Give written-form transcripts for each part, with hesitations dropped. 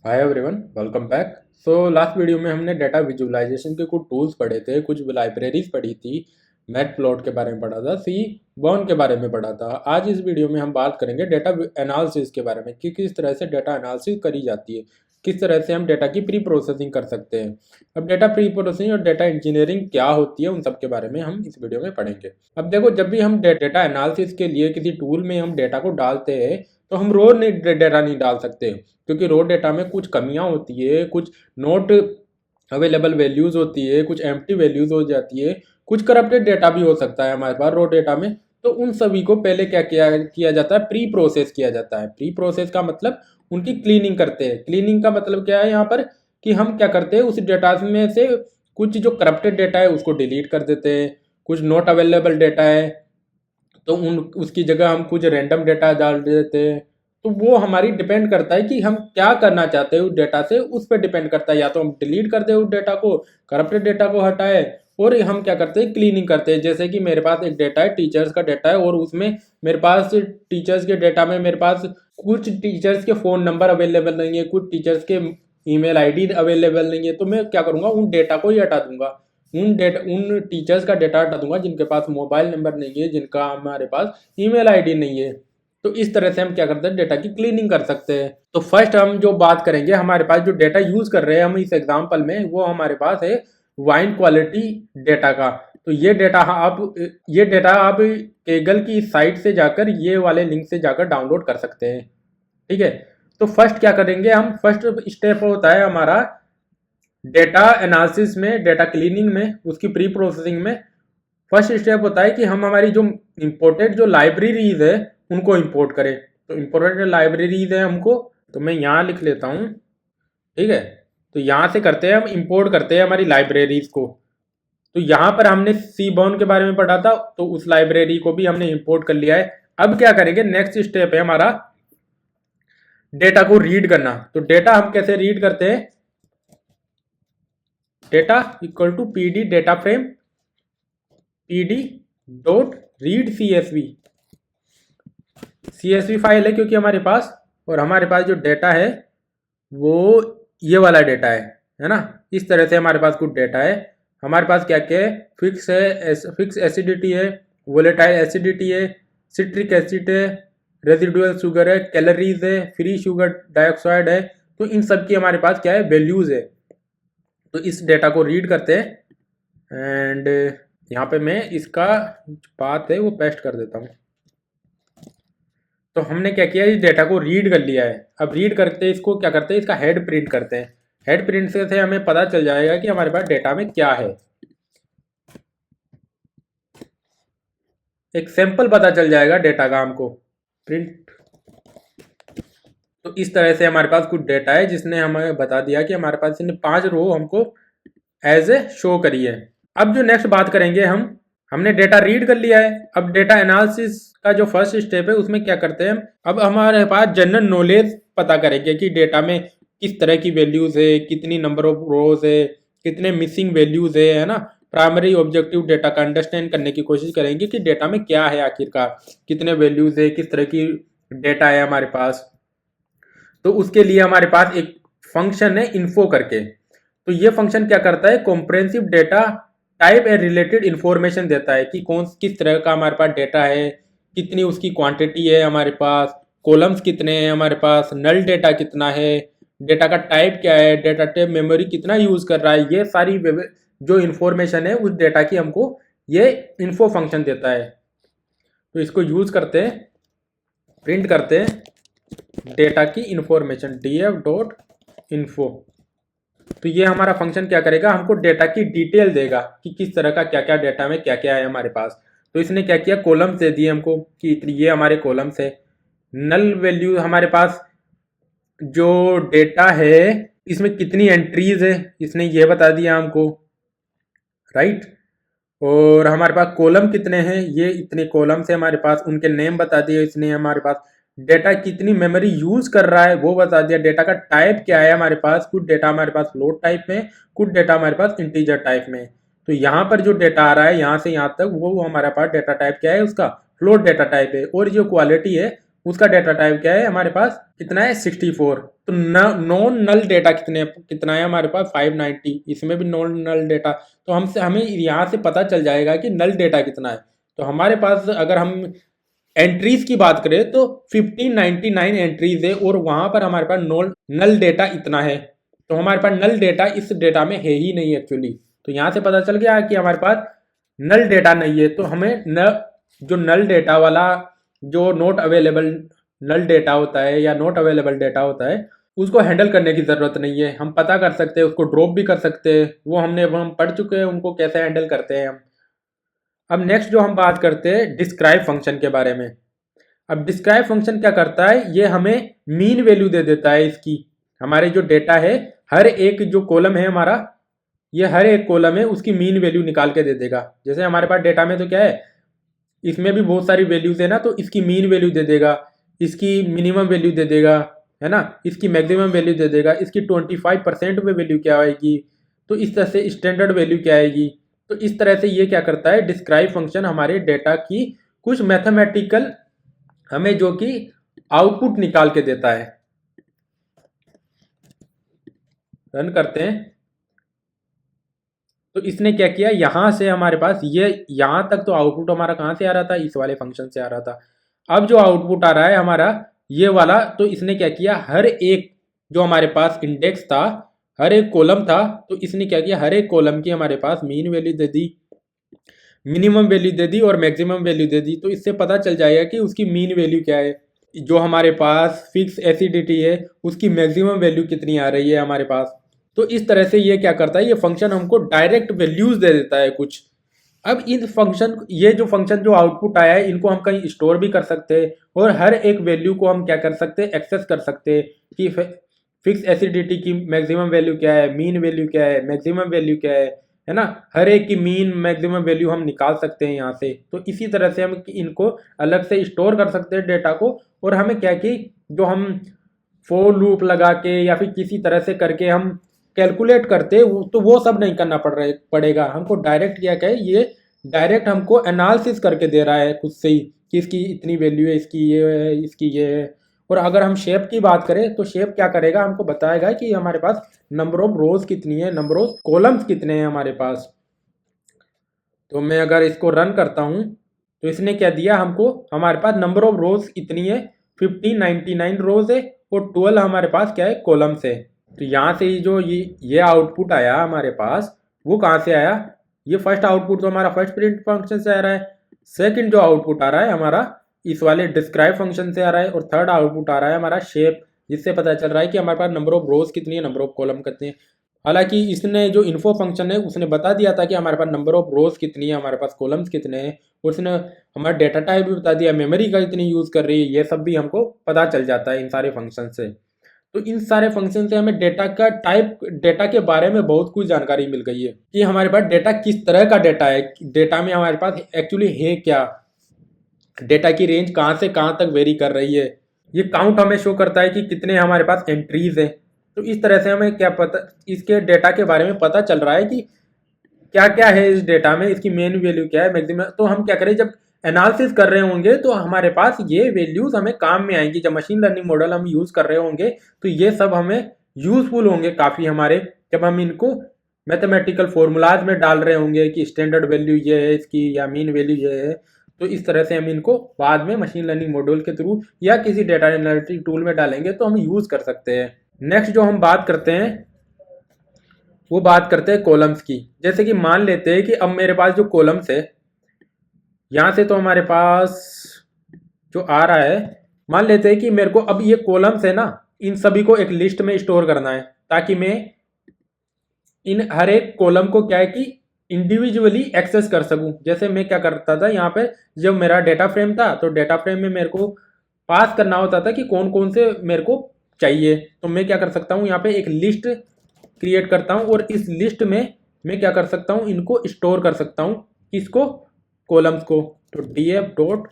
Hi everyone, welcome back. So last video में हमने data visualisation के कुछ टूल्स पढ़े थे, कुछ लाइब्रेरीज पढ़ी थी, मैट प्लॉट के बारे में पढ़ा था, सी बॉर्न के बारे में पढ़ा था। आज इस वीडियो में हम बात करेंगे डेटा एनालिसिस के बारे में कि किस तरह से डेटा एनालिसिस करी जाती है, किस तरह से हम डेटा की प्री प्रोसेसिंग कर सकते हैं। अब डेटा प्री प्रोसेसिंग और डेटा इंजीनियरिंग क्या होती है, उन सब के बारे में हम इस वीडियो में पढ़ेंगे। अब देखो, जब भी हम डेटा एनालिसिस के लिए किसी टूल में हम डेटा को डालते हैं तो हम रो डेटा नहीं डाल सकते, क्योंकि रो डेटा में कुछ कमियां होती है, कुछ नोट अवेलेबल वैल्यूज होती है, कुछ एम्प्टी वैल्यूज हो जाती है, कुछ करप्टेड डेटा भी हो सकता है हमारे पास रो डेटा में। तो उन सभी को पहले क्या किया जाता है, प्री प्रोसेस किया जाता है। प्री प्रोसेस का मतलब उनकी क्लीनिंग करते हैं। क्लीनिंग का मतलब क्या है यहाँ पर, कि हम क्या करते हैं, उस डेटा में से कुछ जो करप्टेड डेटा है उसको डिलीट कर देते हैं, कुछ नॉट अवेलेबल डेटा है तो उसकी जगह हम कुछ रैंडम डेटा डाल देते हैं। तो वो हमारी डिपेंड करता है कि हम क्या करना चाहते हैं उस डेटा से, उस पर डिपेंड करता है। या तो हम डिलीट कर दें उस डेटा को, करप्टेड डेटा को हटाए, और हम क्या करते हैं, क्लीनिंग करते हैं। जैसे कि मेरे पास एक डेटा है, टीचर्स का डेटा है, और उसमें मेरे पास टीचर्स के डेटा में मेरे पास कुछ टीचर्स के फ़ोन नंबर अवेलेबल नहीं है, कुछ टीचर्स के ईमेल आईडी अवेलेबल नहीं है। तो मैं क्या करूँगा, उन डेटा को ही हटा दूंगा। उन टीचर्स का डेटा हटा दूंगा जिनके पास मोबाइल नंबर नहीं है, जिनका हमारे पास ईमेल आईडी नहीं है। तो इस तरह से हम क्या करते हैं, डेटा की क्लीनिंग कर सकते हैं। तो फर्स्ट हम जो बात करेंगे, हमारे पास जो डेटा यूज कर रहे हैं हम इस एग्जांपल में, वो हमारे पास है वाइन क्वालिटी डेटा का। तो ये डेटा आप केगल की साइट से जाकर, ये वाले लिंक से जाकर डाउनलोड कर सकते हैं। ठीक है। तो फर्स्ट क्या करेंगे हम, फर्स्ट स्टेप होता है हमारा डेटा एनालिसिस में, डेटा क्लीनिंग में, उसकी प्री प्रोसेसिंग में फर्स्ट स्टेप होता है कि हम हमारी जो इंपोर्टेड जो लाइब्रेरीज है उनको इंपोर्ट करें। तो इंपोर्टेड लाइब्रेरीज है हमको, तो मैं यहाँ लिख लेता हूँ। ठीक है। तो यहाँ से करते हैं, हम इंपोर्ट करते हैं हमारी लाइब्रेरीज को। तो यहाँ पर हमने सी बॉर्न के बारे में पढ़ा था, तो उस लाइब्रेरी को भी हमने इंपोर्ट कर लिया है। अब क्या करेंगे, नेक्स्ट स्टेप है हमारा डेटा को रीड करना। तो डेटा हम कैसे रीड करते हैं, data equal to P D फ्रेम pd dot read CSV file है क्योंकि हमारे पास, और हमारे पास जो डेटा है वो ये वाला डेटा है ना। इस तरह से हमारे पास कुछ डेटा है। हमारे पास क्या क्या है, फिक्स एसिडिटी है, वोलेटाइल एसिडिटी है, सिट्रिक एसिड है, रेजिडुअल शुगर है, कैलोरीज है, फ्री शुगर डाइऑक्साइड है। तो इन सब की हमारे पास क्या है, वैल्यूज है। तो इस डेटा को रीड करते हैं, एंड यहाँ पे मैं इसका पाथ है वो पेस्ट कर देता हूँ। तो हमने क्या किया, इस डेटा को रीड कर लिया है। अब रीड करते इसको क्या करते हैं, इसका हेड प्रिंट करते हैं। हेड प्रिंट से हमें पता चल जाएगा कि हमारे पास डेटा में क्या है, एक सैंपल पता चल जाएगा डेटा का हमको। प्रिंट। तो इस तरह से हमारे पास कुछ डेटा है जिसने हमें बता दिया कि हमारे पास इसने 5 रो हमको एज ए शो करी है। अब जो नेक्स्ट बात करेंगे, हमने डेटा रीड कर लिया है। अब डेटा एनालिसिस का जो फर्स्ट स्टेप है उसमें क्या करते हैं, अब हमारे पास जनरल नॉलेज पता करेंगे कि डेटा में किस तरह की वैल्यूज है, कितनी नंबर ऑफ रोज है, कितने मिसिंग वैल्यूज है ना। प्राइमरी ऑब्जेक्टिव डेटा का अंडरस्टैंड करने की कोशिश करेंगे कि डेटा में क्या है, आखिरकार कितने वैल्यूज है, किस तरह की डेटा है हमारे पास। तो उसके लिए हमारे पास एक फंक्शन है इन्फो करके। तो ये फंक्शन क्या करता है, comprehensive data type and related information देता है कि किस तरह का हमारे पास डेटा है, कितनी उसकी क्वांटिटी है हमारे पास, कॉलम्स कितने हैं हमारे पास, नल डेटा कितना है, डेटा का टाइप क्या है, डेटा टाइप मेमोरी कितना यूज कर रहा है। ये सारी जो इंफॉर्मेशन है उस डेटा की हमको ये इन्फो फंक्शन देता है। तो इसको यूज करते हैं, प्रिंट करते हैं डेटा की इंफॉर्मेशन df डॉट इन्फो। तो ये हमारा फंक्शन क्या करेगा, हमको डेटा की डिटेल देगा कि किस तरह का क्या क्या डेटा में क्या क्या है हमारे पास। तो इसने क्या किया, कॉलम्स दे दिए हमको कि ये हमारे कॉलम्स है। नल वैल्यू हमारे पास जो डेटा है इसमें कितनी एंट्रीज है इसने ये बता दिया हमको, राइट। और हमारे पास कॉलम कितने हैं, ये इतने कॉलम्स है हमारे पास, उनके नेम बता दिए इसने। हमारे पास डेटा कितनी मेमोरी यूज कर रहा है वो बता दिया। डेटा का टाइप क्या है हमारे पास, कुछ डेटा हमारे पास फ्लोट टाइप में, कुछ डेटा हमारे पास इंटीजर टाइप में। तो यहाँ पर जो डेटा आ रहा है यहाँ से यहाँ तक, वो हमारे पास डेटा टाइप क्या है, उसका फ्लोट डेटा टाइप है। और जो क्वालिटी है उसका डेटा टाइप क्या है, हमारे पास कितना है 64। तो नॉन नल डेटा कितना है हमारे पास 590, इसमें भी नॉन नल डेटा। तो हमें यहाँ से पता चल जाएगा कि नल डेटा कितना है। तो हमारे पास अगर हम एंट्रीज की बात करें तो 1599 एंट्रीज है और वहां पर हमारे पास नल डेटा इतना है। तो हमारे पास नल डेटा इस डेटा में है ही नहीं एक्चुअली। तो यहाँ से पता चल गया कि हमारे पास नल डेटा नहीं है। तो हमें जो नल डेटा वाला जो नॉट अवेलेबल नल डेटा होता है या नॉट अवेलेबल डेटा होता है उसको हैंडल करने की ज़रूरत नहीं है। हम पता कर सकते हैं, उसको ड्रॉप भी कर सकते हैं। वो हम पढ़ चुके हैं उनको कैसे हैंडल करते हैं हम। अब नेक्स्ट जो हम बात करते हैं डिस्क्राइब फंक्शन के बारे में। अब डिस्क्राइब फंक्शन क्या करता है, ये हमें मीन वैल्यू दे देता है इसकी। हमारे जो डेटा है, हर एक जो कॉलम है हमारा, ये हर एक कॉलम है उसकी मीन वैल्यू निकाल के दे देगा। जैसे हमारे पास डेटा में तो क्या है, इसमें भी बहुत सारी वैल्यूज है ना, तो इसकी मीन वैल्यू दे देगा, इसकी मिनिमम वैल्यू दे देगा, है ना, इसकी मैक्सिमम वैल्यू दे देगा, इसकी 25% में वैल्यू क्या आएगी, तो इस तरह से स्टैंडर्ड वैल्यू क्या आएगी। तो इस तरह से ये क्या करता है, डिस्क्राइब फंक्शन हमारे डेटा की कुछ मैथमेटिकल हमें जो कि आउटपुट निकाल के देता है। रन करते हैं तो इसने क्या किया, यहां से हमारे पास ये यहां तक तो आउटपुट हमारा कहां से आ रहा था, इस वाले फंक्शन से आ रहा था। अब जो आउटपुट आ रहा है हमारा ये वाला, तो इसने क्या किया, हर एक जो हमारे पास इंडेक्स था, हर एक कॉलम था, तो इसने क्या किया, हर एक कॉलम की हमारे पास मीन वैल्यू दे दी, मिनिमम वैल्यू दे दी और मैक्सिमम वैल्यू दे दी। तो इससे पता चल जाएगा कि उसकी मीन वैल्यू क्या है। जो हमारे पास फिक्स एसिडिटी है उसकी मैक्सिमम वैल्यू कितनी आ रही है हमारे पास। तो इस तरह से ये क्या करता है, ये फंक्शन हमको डायरेक्ट वैल्यूज दे देता है कुछ। अब इन फंक्शन ये जो फंक्शन जो आउटपुट आया है इनको हम कहीं स्टोर भी कर सकते हैं और हर एक वैल्यू को हम क्या कर सकते हैं, एक्सेस कर सकते हैं कि फिक्स एसिडिटी की मैक्सिमम वैल्यू क्या है, मीन वैल्यू क्या है, मैक्सिमम वैल्यू क्या है ना। हर एक की मीन मैक्सिमम वैल्यू हम निकाल सकते हैं यहाँ से। तो इसी तरह से हम इनको अलग से स्टोर कर सकते हैं डेटा को। और हमें क्या कि जो हम फोर लूप लगा के या फिर किसी तरह से करके हम कैलकुलेट करते तो वो सब नहीं करना पड़ेगा हमको। डायरेक्ट क्या कहे, ये डायरेक्ट हमको एनालिसिस करके दे रहा है खुद से ही कि इसकी इतनी वैल्यू है, इसकी ये है, इसकी ये है। और अगर हम शेप की बात करें तो शेप क्या करेगा, हमको बताएगा कि हमारे पास नंबर ऑफ रोज कितनी है, नंबर ऑफ कॉलम्स कितने हैं हमारे पास। तो मैं अगर इसको रन करता हूँ तो इसने क्या दिया हमको, हमारे पास नंबर ऑफ रोज इतनी है 1599 रोज है और 12 हमारे पास क्या है, कॉलम्स है। तो यहाँ से जो ये आउटपुट आया हमारे पास, वो कहाँ से आया, ये फर्स्ट आउटपुट तो हमारा फर्स्ट प्रिंट फंक्शन से आ रहा है। सेकंड जो आउटपुट आ रहा है हमारा इस वाले डिस्क्राइब फंक्शन से आ रहा है। और थर्ड आउटपुट आ रहा है हमारा शेप, जिससे पता चल रहा है कि हमारे पास नंबर ऑफ रोज कितनी है, नंबर ऑफ कॉलम कितने हैं। हालांकि इसने जो इन्फो फंक्शन है उसने बता दिया था कि हमारे पास नंबर ऑफ रोज कितनी है, हमारे पास कॉलम्स कितने हैं, और उसने हमारा डेटा टाइप भी बता दिया, मेमोरी का इतनी यूज़ कर रही है, ये सब भी हमको पता चल जाता है इन सारे फंक्शन से। तो इन सारे फंक्शन से हमें डेटा का टाइप, डेटा के बारे में बहुत कुछ जानकारी मिल गई है कि हमारे पास डेटा किस तरह का डेटा है, डेटा में हमारे पास एक्चुअली है क्या, डेटा की रेंज कहाँ से कहाँ तक वेरी कर रही है। ये काउंट हमें शो करता है कि कितने हमारे पास एंट्रीज है। तो इस तरह से हमें क्या पता, इसके डेटा के बारे में पता चल रहा है कि क्या क्या है इस डेटा में, इसकी मेन वैल्यू क्या है, मैक्सिमम। तो हम क्या करें, जब एनालिसिस कर रहे होंगे तो हमारे पास ये वैल्यूज हमें काम में आएंगी। जब मशीन लर्निंग मॉडल हम यूज कर रहे होंगे तो ये सब हमें यूजफुल होंगे काफ़ी हमारे, जब हम इनको मैथमेटिकल फॉर्मूलाज में डाल रहे होंगे कि स्टैंडर्ड वैल्यू ये है इसकी या मीन वैल्यू ये है। तो इस तरह से हम इनको बाद में मशीन लर्निंग मॉड्यूल के थ्रू या किसी डेटा एनालिटिक टूल में डालेंगे तो हम यूज़ कर सकते हैं। नेक्स्ट जो हम बात करते हैं वो बात करते हैं कॉलम्स की। जैसे कि मान लेते हैं कि अब मेरे पास जो कॉलम्स है, यहाँ से तो हमारे पास जो आ रहा है, मान लेते हैं कि मेरे को अब ये कॉलम्स है ना, इन सभी को एक लिस्ट में स्टोर करना है ताकि मैं इन हर एक कॉलम को क्या है कि इंडिविजुअली एक्सेस कर सकूं। जैसे मैं क्या करता था, यहाँ पे जब मेरा डेटा फ्रेम था तो डेटा फ्रेम में मेरे को पास करना होता था कि कौन कौन से मेरे को चाहिए। तो मैं क्या कर सकता हूँ, यहाँ पे एक लिस्ट क्रिएट करता हूँ और इस लिस्ट में मैं क्या कर सकता हूँ, इनको स्टोर कर सकता हूँ, इसको कॉलम्स को। तो df डॉट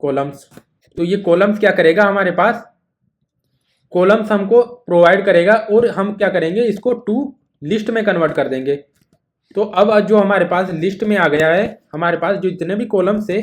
कॉलम्स, तो ये कॉलम्स क्या करेगा, हमारे पास कॉलम्स हमको प्रोवाइड करेगा और हम क्या करेंगे, इसको टू लिस्ट में कन्वर्ट कर देंगे। तो अब जो हमारे पास लिस्ट में आ गया है, हमारे पास जो जितने भी कॉलम्स है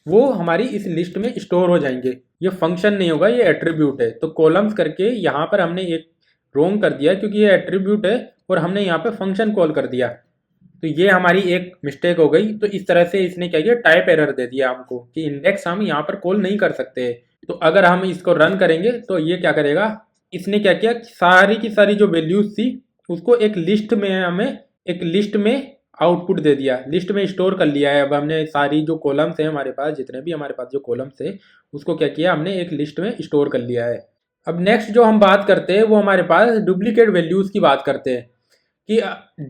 वो हमारी इस लिस्ट में स्टोर हो जाएंगे। ये फंक्शन नहीं होगा, ये एट्रीब्यूट है। तो कॉलम्स करके यहाँ पर हमने एक रोंग कर दिया क्योंकि ये एट्रीब्यूट है और हमने यहाँ पे फंक्शन कॉल कर दिया, तो ये हमारी एक मिस्टेक हो गई। तो इस तरह से इसने क्या किया, टाइप एरर दे दिया हमको कि इंडेक्स हम यहाँ पर कॉल नहीं कर सकते। तो अगर हम इसको रन करेंगे तो ये क्या करेगा, इसने क्या किया, सारी की सारी जो वैल्यूज थी उसको एक लिस्ट में हमें एक लिस्ट में आउटपुट दे दिया, लिस्ट में स्टोर कर लिया है। अब हमने सारी जो कॉलम्स है हमारे पास, जितने भी हमारे पास जो कॉलम्स है उसको क्या किया, हमने एक लिस्ट में स्टोर कर लिया है। अब नेक्स्ट जो हम बात करते हैं वो हमारे पास डुप्लीकेट वैल्यूज की बात करते हैं कि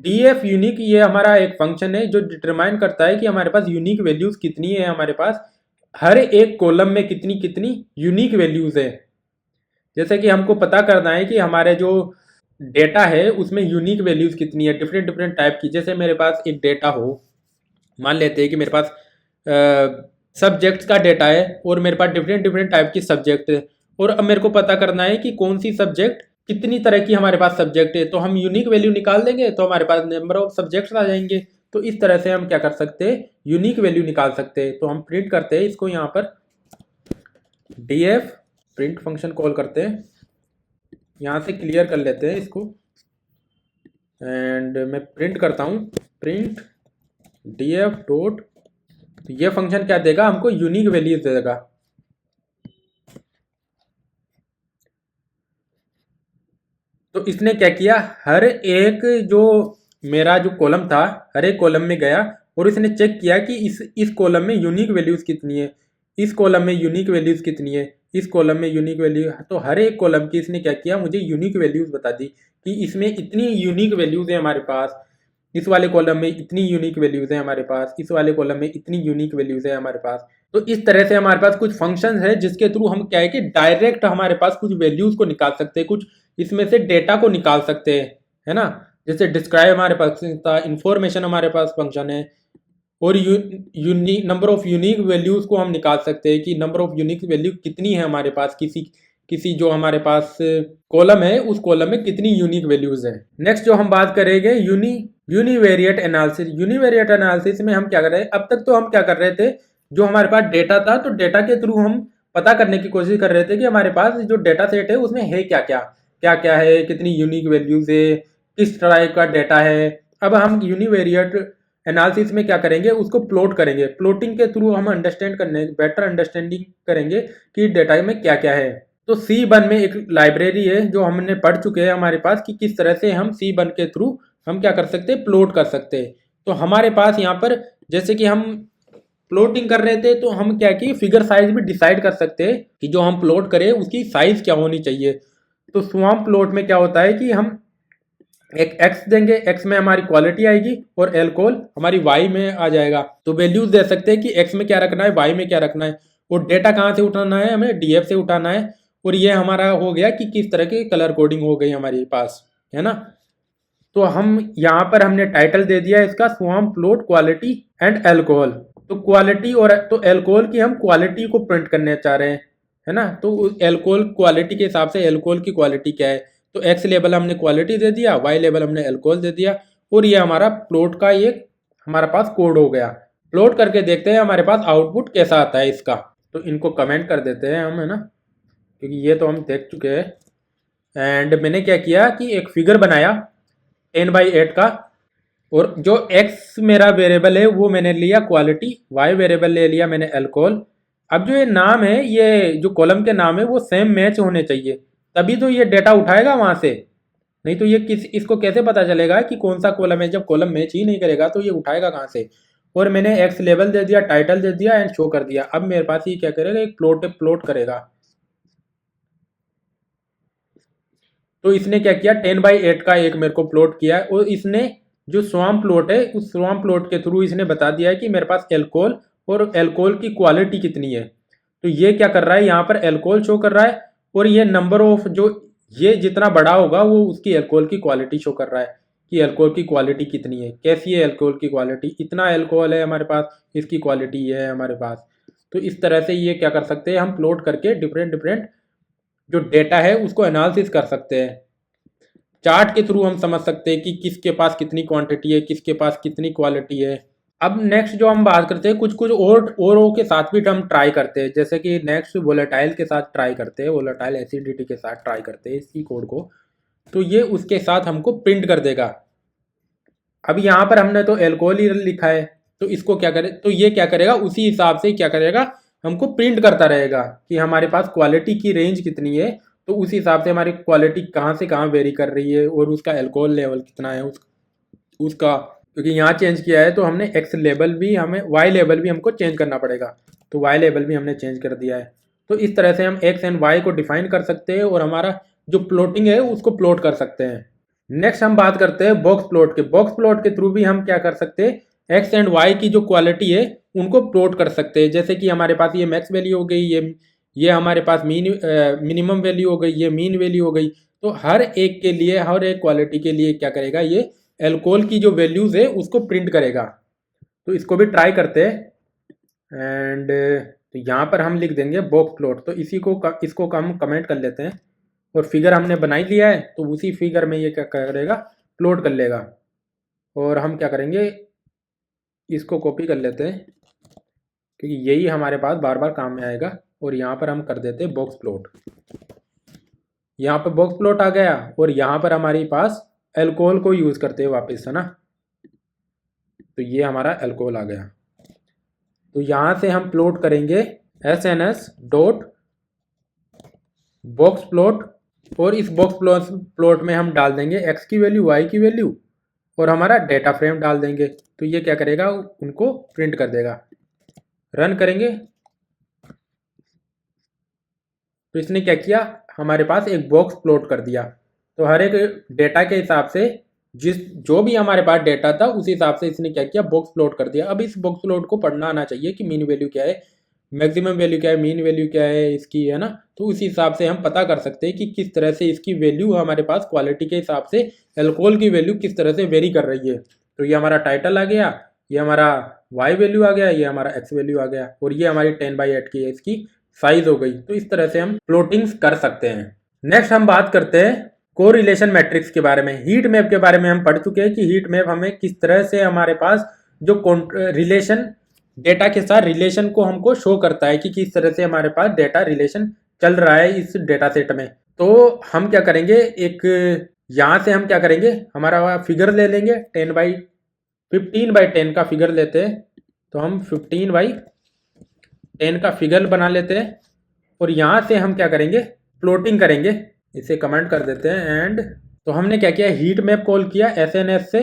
df यूनिक, ये हमारा एक फंक्शन है जो डिटरमाइन करता है कि हमारे पास यूनिक वैल्यूज कितनी है, हमारे पास हर एक कॉलम में कितनी कितनी यूनिक वैल्यूज है। जैसे कि हमको पता करना है कि हमारे जो डेटा है उसमें यूनिक वैल्यूज कितनी है, डिफरेंट डिफरेंट टाइप की। जैसे मेरे पास एक डेटा हो, मान लेते हैं कि मेरे पास सब्जेक्ट्स का डेटा है और मेरे पास डिफरेंट डिफरेंट टाइप की सब्जेक्ट है, और अब मेरे को पता करना है कि कौन सी सब्जेक्ट, कितनी तरह की हमारे पास सब्जेक्ट है। तो हम यूनिक वैल्यू निकाल देंगे तो हमारे पास नंबर ऑफ सब्जेक्ट्स आ जाएंगे। तो इस तरह से हम क्या कर सकते हैं, यूनिक वैल्यू निकाल सकते हैं। तो हम प्रिंट करते हैं इसको, यहाँ पर df प्रिंट फंक्शन कॉल करते हैं, यहाँ से क्लियर कर लेते हैं इसको एंड मैं प्रिंट करता हूँ प्रिंट df डॉट, तो ये फंक्शन क्या देगा हमको, यूनिक वैल्यूज देगा। तो इसने क्या किया, हर एक जो मेरा जो कॉलम था हर एक कॉलम में गया और इसने चेक किया कि इस कॉलम में यूनिक वैल्यूज कितनी है, इस कॉलम में यूनिक वैल्यूज कितनी है, इस कॉलम में यूनिक वैल्यू। तो हर एक कॉलम की इसने क्या किया, मुझे यूनिक वैल्यूज बता दी कि इसमें इतनी यूनिक वैल्यूज है हमारे पास, इस वाले कॉलम में इतनी यूनिक वैल्यूज है हमारे पास, इस वाले कॉलम में इतनी यूनिक वैल्यूज है हमारे पास। तो इस तरह से हमारे पास कुछ फंक्शंस है जिसके थ्रू हम क्या है कि डायरेक्ट हमारे पास कुछ वैल्यूज को निकाल सकते हैं, कुछ इसमें से डेटा को निकाल सकते हैं, है ना। जैसे डिस्क्राइब हमारे पास था, इंफॉर्मेशन हमारे पास फंक्शन है, और unique number of unique values को हम निकाल सकते हैं कि नंबर ऑफ यूनिक वैल्यू कितनी है हमारे पास, किसी किसी जो हमारे पास कॉलम है उस कॉलम में कितनी यूनिक वैल्यूज है। नेक्स्ट जो हम बात करेंगे यूनिवेरिएट एनालिसिस। यूनिवेरिएट एनालिसिस में हम क्या कर रहे हैं, अब तक तो हम क्या कर रहे थे, जो हमारे पास डेटा था तो डेटा के थ्रू हम पता करने की कोशिश कर रहे थे कि हमारे पास जो डेटा सेट है उसमें है क्या क्या, क्या क्या है, कितनी यूनिक वैल्यूज है, किस तरह का डेटा है। अब हम यूनिवेरिएट एनालिसिस में क्या करेंगे, उसको प्लॉट करेंगे। प्लॉटिंग के थ्रू हम अंडरस्टैंड करने, बेटर अंडरस्टैंडिंग करेंगे कि डेटा में क्या क्या है। तो C1 में एक लाइब्रेरी है जो हमने पढ़ चुके हैं हमारे पास कि किस तरह से हम C1 के थ्रू हम क्या कर सकते हैं, प्लॉट कर सकते हैं। तो हमारे पास यहाँ पर जैसे कि हम प्लॉटिंग कर रहे थे तो हम क्या कि फिगर साइज भी डिसाइड कर सकते हैं कि जो हम प्लॉट करें उसकी साइज क्या होनी चाहिए। तो स्वाम प्लॉट में क्या होता है कि हम एक x देंगे, x में हमारी क्वालिटी आएगी और एल्कोहल हमारी y में आ जाएगा। तो वैल्यूज दे सकते हैं कि x में क्या रखना है, y में क्या रखना है, और डेटा कहाँ से उठाना है, हमें df से उठाना है। और ये हमारा हो गया कि किस तरह की कलर कोडिंग हो गई हमारे पास, है ना। तो हम यहाँ पर हमने टाइटल दे दिया इसका, स्वाम प्लॉट क्वालिटी एंड एल्कोहल। तो क्वालिटी और तो एल्कोहल की हम क्वालिटी को प्रिंट करने चाह रहे हैं, है ना। तो एल्कोहल क्वालिटी के हिसाब से एल्कोहल की क्वालिटी क्या है, तो एक्स लेवल हमने क्वालिटी दे दिया, वाई लेवल हमने एल्कोहल दे दिया, और ये हमारा प्लॉट का एक हमारा पास कोड हो गया। प्लॉट करके देखते हैं हमारे पास आउटपुट कैसा आता है इसका। तो इनको कमेंट कर देते हैं हम, है ना, क्योंकि ये तो हम देख चुके हैं। एंड मैंने क्या किया कि एक फिगर बनाया 10/8 का, और जो x मेरा वेरिएबल है वो मैंने लिया क्वालिटी, y वेरिएबल ले लिया मैंने एल्कोहल। अब जो ये नाम है, ये जो कॉलम के नाम है वो सेम मैच होने चाहिए, तभी तो ये डेटा उठाएगा वहां से, नहीं तो ये इसको कैसे पता चलेगा कि कौन सा कॉलम है। जब कॉलम मैच ही नहीं करेगा तो ये उठाएगा कहाँ से। और मैंने x लेवल दे दिया, टाइटल दे दिया एंड शो कर दिया। अब मेरे पास ये क्या करेगा, एक प्लॉट करेगा। तो इसने क्या किया, 10/8 का एक मेरे को प्लॉट किया, और इसने जो स्वाम प्लॉट है उस स्वाम प्लॉट के थ्रू इसने बता दिया है कि मेरे पास एल्कोहल और एल्कोहल की क्वालिटी कितनी है। तो ये क्या कर रहा है, यहाँ पर एल्कोहल शो कर रहा है, और ये नंबर ऑफ जो ये जितना बड़ा होगा वो उसकी एल्कोहल की क्वालिटी शो कर रहा है कि एल्कोहल की क्वालिटी कितनी है, कैसी है एल्कोहल की क्वालिटी, इतना एल्कोहल है हमारे पास, इसकी क्वालिटी है हमारे पास। तो इस तरह से ये क्या कर सकते हैं, हम प्लॉट करके डिफरेंट डिफरेंट जो डेटा है उसको एनालिसिस कर सकते हैं। चार्ट के थ्रू हम समझ सकते हैं कि किसके पास कितनी क्वांटिटी है, किसके पास कितनी क्वालिटी है। अब नेक्स्ट जो हम बात करते हैं कुछ कुछ और के साथ भी हम ट्राई करते हैं, जैसे कि नेक्स्ट वोलेटाइल के साथ ट्राई करते हैं, वोलेटाइल एसिडिटी के साथ ट्राई करते हैं इसी कोड को, तो ये उसके साथ हमको प्रिंट कर देगा। अब यहाँ पर हमने तो एल्कोहल ही लिखा है, तो इसको क्या करे, तो ये क्या करेगा उसी हिसाब से क्या करेगा, हमको प्रिंट करता रहेगा कि हमारे पास क्वालिटी की रेंज कितनी है, तो उस हिसाब से हमारी क्वालिटी कहाँ से कहाँ वेरी कर रही है और उसका एल्कोहल लेवल कितना है उसका, क्योंकि यहाँ चेंज किया है तो हमने एक्स लेवल भी, हमें वाई लेवल भी हमको चेंज करना पड़ेगा, तो वाई लेवल भी हमने चेंज कर दिया है। तो इस तरह से हम एक्स एंड वाई को डिफाइन कर सकते हैं और हमारा जो प्लॉटिंग है उसको प्लॉट कर सकते हैं। नेक्स्ट हम बात करते हैं बॉक्स प्लॉट के। बॉक्स प्लॉट के थ्रू भी हम क्या कर सकते हैं, एक्स एंड वाई की जो क्वालिटी है उनको प्लॉट कर सकते हैं। जैसे कि हमारे पास ये मैक्स वैल्यू हो गई, ये हमारे पास मिनिमम वैल्यू हो गई, ये मीन वैल्यू हो गई, तो हर एक के लिए, हर एक क्वालिटी के लिए क्या करेगा, ये एल्कोहल की जो वैल्यूज है उसको प्रिंट करेगा। तो इसको भी ट्राई करते हैं एंड तो यहाँ पर हम लिख देंगे बॉक्स प्लॉट, तो इसको हम कमेंट कर लेते हैं और फिगर हमने बना ही लिया है, तो उसी फिगर में ये क्या करेगा, प्लॉट कर लेगा। और हम क्या करेंगे, इसको कॉपी कर लेते हैं क्योंकि यही हमारे पास बार बार काम में आएगा, और यहाँ पर हम कर देते हैं बॉक्स प्लॉट। यहाँ पर बॉक्स प्लॉट आ गया और यहाँ पर हमारे पास एल्कोहल को यूज़ करते हैं वापस, है ना, तो ये हमारा एल्कोहल आ गया। तो यहाँ से हम प्लॉट करेंगे SNS डॉट बॉक्स प्लॉट, और इस बॉक्स प्लॉट में हम डाल देंगे एक्स की वैल्यू, वाई की वैल्यू और हमारा डेटा फ्रेम डाल देंगे, तो ये क्या करेगा, उनको प्रिंट कर देगा। रन करेंगे तो इसने क्या किया, हमारे पास एक बॉक्स प्लॉट कर दिया। तो हर एक डेटा के हिसाब से जो भी हमारे पास डेटा था उस हिसाब से इसने क्या किया, बॉक्स प्लॉट कर दिया। अब इस बॉक्स प्लॉट को पढ़ना आना चाहिए कि मीन वैल्यू क्या है, मैक्सिमम वैल्यू क्या है, मीन वैल्यू क्या है इसकी, है ना, तो उस हिसाब से हम पता कर सकते हैं कि किस तरह से इसकी वैल्यू हमारे पास क्वालिटी के हिसाब से एल्कोहल की वैल्यू किस तरह से वेरी कर रही है। तो ये हमारा टाइटल आ गया, ये हमारा वाई वैल्यू आ गया, ये हमारा एक्स वैल्यू आ गया, और ये हमारी 10/8 की है, इसकी साइज हो गई। तो इस तरह से हम प्लॉटिंग्स कर सकते हैं। नेक्स्ट हम बात करते हैं कोरिलेशन मैट्रिक्स के बारे में। हीट मैप के बारे में हम पढ़ चुके हैं कि हीट मैप हमें किस तरह से हमारे पास जो रिलेशन, डेटा के साथ रिलेशन को हमको शो करता है कि किस तरह से हमारे पास डेटा रिलेशन चल रहा है इस डेटा सेट में। तो हम क्या करेंगे, एक यहाँ से हम क्या करेंगे, हमारा फिगर ले लेंगे 15/10 का फिगर लेते हैं, तो हम 15/10 का फिगर बना लेते हैं और यहाँ से हम क्या करेंगे, प्लॉटिंग करेंगे। इसे कमेंट कर देते हैं एंड तो हमने क्या किया, हीट मैप कॉल किया, SNS से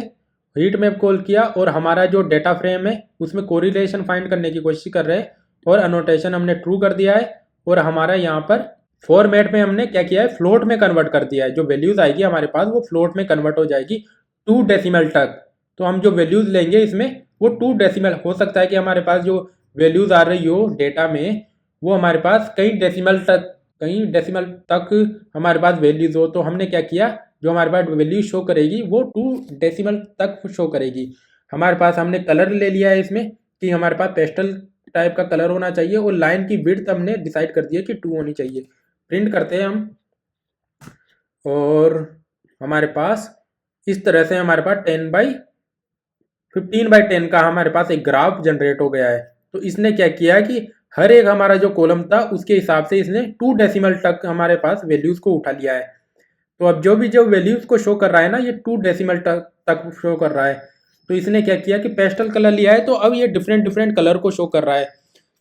हीट मैप कॉल किया और हमारा जो डेटा फ्रेम है उसमें कोरिलेशन फाइंड करने की कोशिश कर रहे हैं और अनोटेशन हमने ट्रू कर दिया है। और हमारा यहाँ पर फॉर्मेट में हमने क्या किया है, फ्लोट में कन्वर्ट कर दिया है। जो वैल्यूज आएगी हमारे पास वो फ्लोट में कन्वर्ट हो जाएगी 2 डेसिमल तक। तो हम जो वैल्यूज लेंगे इसमें वो 2 डेसिमल, हो सकता है कि हमारे पास जो वैल्यूज आ रही हो डेटा में वो हमारे पास कई डेसिमल तक हमारे पास वैल्यूज हो। तो हमने क्या किया, जो हमारे पास वैल्यू शो करेगी वो 2 डेसिमल तक शो करेगी। हमारे पास हमने कलर ले लिया है इसमें कि हमारे पास पेस्टल टाइप का कलर होना चाहिए और लाइन की विड्थ हमने डिसाइड कर दिया कि 2 होनी चाहिए। प्रिंट करते हैं हम और हमारे पास इस तरह से हमारे पास 15/10 का हमारे पास एक ग्राफ जनरेट हो गया है। तो इसने क्या किया कि हर एक हमारा जो कॉलम था उसके हिसाब से इसने 2 डेसिमल तक हमारे पास वैल्यूज को उठा लिया है। तो अब जो वैल्यूज को शो कर रहा है ना, ये 2 डेसिमल तक शो कर रहा है। तो इसने क्या किया कि पेस्टल कलर लिया है, तो अब ये डिफरेंट कलर को शो कर रहा है।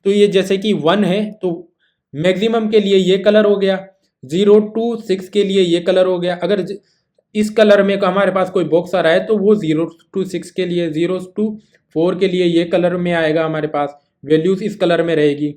तो ये जैसे कि 1 है तो मैक्सिमम के लिए ये कलर हो गया, 0 to 6 के लिए ये कलर हो गया। अगर इस कलर में हमारे पास कोई बॉक्स आ रहा है तो वो 0 to 6 के लिए, 0 to 4 के लिए ये कलर में आएगा, हमारे पास वैल्यूज इस कलर में रहेगी।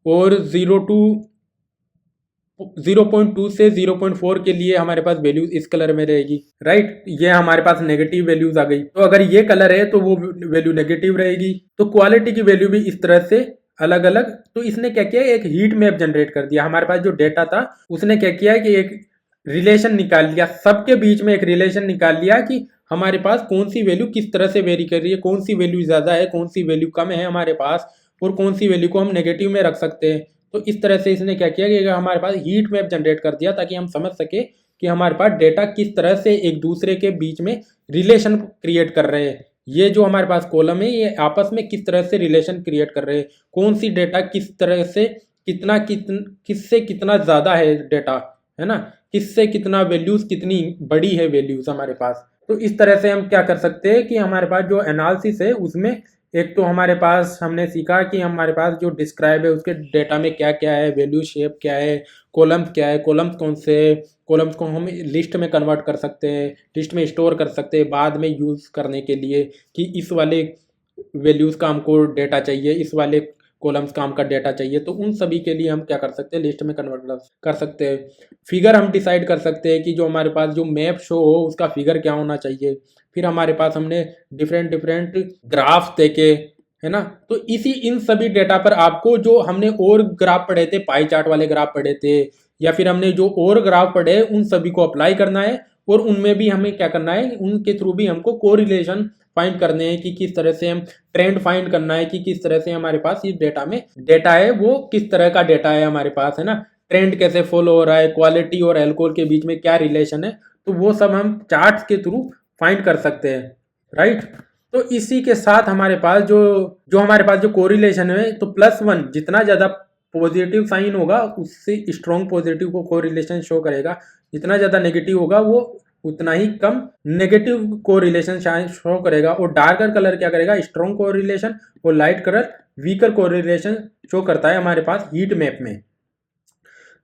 और 0.2 से 0.4 के लिए हमारे पास वैल्यूज इस कलर में रहेगी, राइट। ये हमारे पास नेगेटिव वैल्यूज आ गई, तो अगर ये कलर है तो वो वैल्यू नेगेटिव रहेगी। तो क्वालिटी की वैल्यू भी इस तरह से अलग अलग। तो इसने क्या किया, एक हीट मैप जनरेट कर दिया। हमारे पास जो डेटा था उसने क्या किया कि एक रिलेशन निकाल लिया, सबके बीच में एक रिलेशन निकाल लिया कि हमारे पास कौन सी वैल्यू किस तरह से वेरी कर रही है, कौन सी वैल्यू ज़्यादा है, कौन सी वैल्यू कम है हमारे पास, और कौन सी वैल्यू को हम नेगेटिव में रख सकते हैं। तो इस तरह से इसने क्या किया कि हमारे पास हीट मैप जनरेट कर दिया ताकि हम समझ सके कि हमारे पास डेटा किस तरह से एक दूसरे के बीच में रिलेशन क्रिएट कर रहे हैं, ये जो हमारे पास कॉलम है ये आपस में किस तरह से रिलेशन क्रिएट कर रहे हैं, कौन सी डेटा किस तरह से किससे कितना ज़्यादा है डेटा, है ना, किससे कितना वैल्यूज़, कितनी बड़ी है वैल्यूज़ हमारे पास। तो इस तरह से हम क्या कर सकते हैं कि हमारे पास जो एनालिसिस है उसमें एक तो हमारे पास हमने सीखा कि हमारे पास जो डिस्क्राइब है उसके डेटा में क्या क्या है, वैल्यू शेप क्या है, कॉलम्स क्या है, कॉलम्स कौन से, कॉलम्स को हम लिस्ट में कन्वर्ट कर सकते हैं, लिस्ट में स्टोर कर सकते हैं बाद में यूज़ करने के लिए, कि इस वाले वैल्यूज़ का हमको डेटा चाहिए, इस वाले कॉलम्स का हमका डेटा चाहिए, तो उन सभी के लिए हम क्या कर सकते हैं, लिस्ट में कन्वर्ट कर सकते हैं। फिगर हम डिसाइड कर सकते हैं कि जो हमारे पास जो मैप शो हो उसका फिगर क्या होना चाहिए। फिर हमारे पास हमने डिफरेंट डिफरेंट ग्राफ्स देखे, है ना। तो इसी इन सभी डेटा पर आपको जो हमने और ग्राफ पढ़े थे, पाई चार्ट वाले ग्राफ पढ़े थे, या फिर हमने जो और ग्राफ पढ़े उन सभी को अप्लाई करना है, और उनमें भी हमें क्या करना है, उनके थ्रू भी हमको कोरिलेशन फाइंड करने हैं कि किस तरह से हम ट्रेंड फाइंड करना है, कि किस तरह से हमारे पास इस डेटा में डेटा है वो किस तरह का डेटा है हमारे पास, है ना, ट्रेंड कैसे फॉलो हो रहा है, क्वालिटी और एल्कोहल के बीच में क्या रिलेशन है, तो वो सब हम चार्ट्स के थ्रू फाइंड कर सकते हैं, राइट। तो इसी के साथ हमारे पास जो जो हमारे पास जो कोरिलेशन है, तो +1 जितना ज़्यादा पॉजिटिव साइन होगा उससे स्ट्रॉन्ग पॉजिटिव को कोरिलेशन शो करेगा, जितना ज़्यादा नेगेटिव होगा वो उतना ही कम नेगेटिव कोरिलेशन शो करेगा। और डार्कर कलर क्या करेगा, स्ट्रॉन्ग कोरिलेशन, और light colour weaker correlation show करता है हमारे पास हीट मैप में।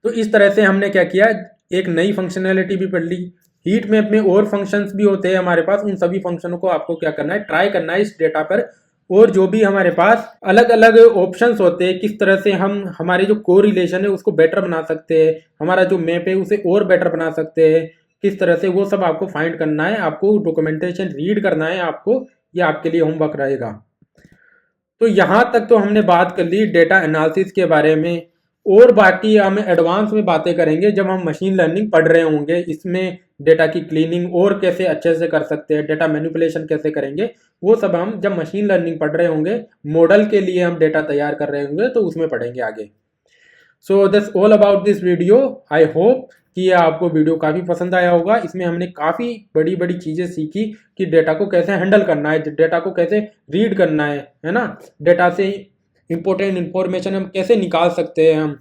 तो इस तरह से हमने क्या किया, एक नई फंक्शनैलिटी भी पढ़ ली। हीट मैप में और फंक्शंस भी होते हैं हमारे पास, उन सभी फंक्शनों को आपको क्या करना है, ट्राई करना है इस डेटा पर। और जो भी हमारे पास अलग अलग ऑप्शंस होते हैं, किस तरह से हम हमारे जो कोरिलेशन है उसको बेटर बना सकते हैं, हमारा जो मैप है उसे और बेटर बना सकते हैं, किस तरह से, वो सब आपको फाइंड करना है, आपको डॉक्यूमेंटेशन रीड करना है आपको, ये आपके लिए होमवर्क रहेगा। तो यहाँ तक तो हमने बात कर ली डेटा एनालिसिस के बारे में, और बाकी हम एडवांस में बातें करेंगे जब हम मशीन लर्निंग पढ़ रहे होंगे। इसमें डेटा की क्लीनिंग और कैसे अच्छे से कर सकते हैं, डेटा मैनिपुलेशन कैसे करेंगे, वो सब हम जब मशीन लर्निंग पढ़ रहे होंगे, मॉडल के लिए हम डेटा तैयार कर रहे होंगे, तो उसमें पढ़ेंगे आगे। So that's all about this video. I hope कि ये आपको वीडियो काफ़ी पसंद आया होगा। इसमें हमने काफ़ी बड़ी बड़ी चीज़ें सीखी कि डेटा को कैसे हैंडल करना है, डेटा को कैसे रीड करना है ना, डेटा से इंपॉर्टेंट इंफॉर्मेशन हम कैसे निकाल सकते हैं हम,